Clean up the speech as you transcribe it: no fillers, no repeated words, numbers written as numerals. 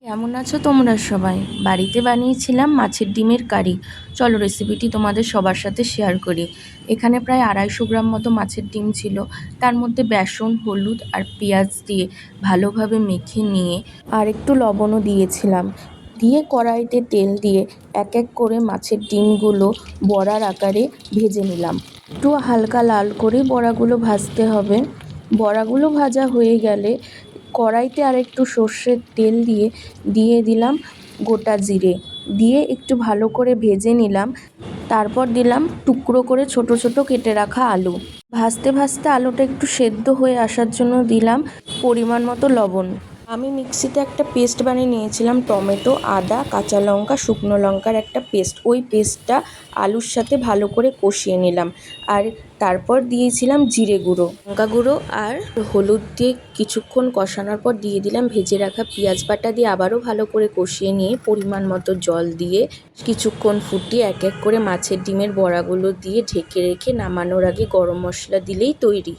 কেমন আছো তোমরা সবাই? বাড়িতে বানিয়েছিলাম মাছের ডিমের কারি। চলো রেসিপিটি তোমাদের সবার সাথে শেয়ার করি। এখানে প্রায় 250 গ্রাম মতো মাছের ডিম ছিল। তার মধ্যে বেসন, হলুদ আর পেঁয়াজ দিয়ে ভালোভাবে মেখে নিয়ে আর একটু লবণও দিয়েছিলাম। দিয়ে কড়াইতে তেল দিয়ে এক এক করে মাছের ডিমগুলো বড়ার আকারে ভেজে নিলাম। একটু হালকা লাল করে বড়াগুলো ভাজতে হবে। বড়াগুলো ভাজা হয়ে গেলে কড়াইতে আর একটু সর্ষের তেল দিয়ে দিলাম গোটা জিরে, দিয়ে একটু ভালো করে ভেজে নিলাম। তারপর দিলাম টুকরো করে ছোট ছোট কেটে রাখা আলু। ভাজতে ভাজতে আলুটা একটু সেদ্ধ হয়ে আসার জন্য দিলাম পরিমাণ মতো লবণ। আমি মিক্সিতে একটা পেস্ট বানিয়ে নিয়েছিলাম, টমেটো, আদা, কাঁচা লঙ্কা, শুকনো লঙ্কার একটা পেস্ট। ওই পেস্টটা আলুর সাথে ভালো করে কষিয়ে নিলাম। আর তারপর দিয়েছিলাম জিরে গুঁড়ো, লঙ্কা গুঁড়ো আর হলুদ দিয়ে কিছুক্ষণ কষানোর পর দিয়ে দিলাম ভেজে রাখা পেঁয়াজ বাটা, দিয়ে আবারও ভালো করে কষিয়ে নিয়ে পরিমাণ মতো জল দিয়ে কিছুক্ষণ ফুটিয়ে এক এক করে মাছের ডিমের বড়াগুলো দিয়ে ঢেকে রেখে নামানোর আগে গরম মশলা দিলেই তৈরি।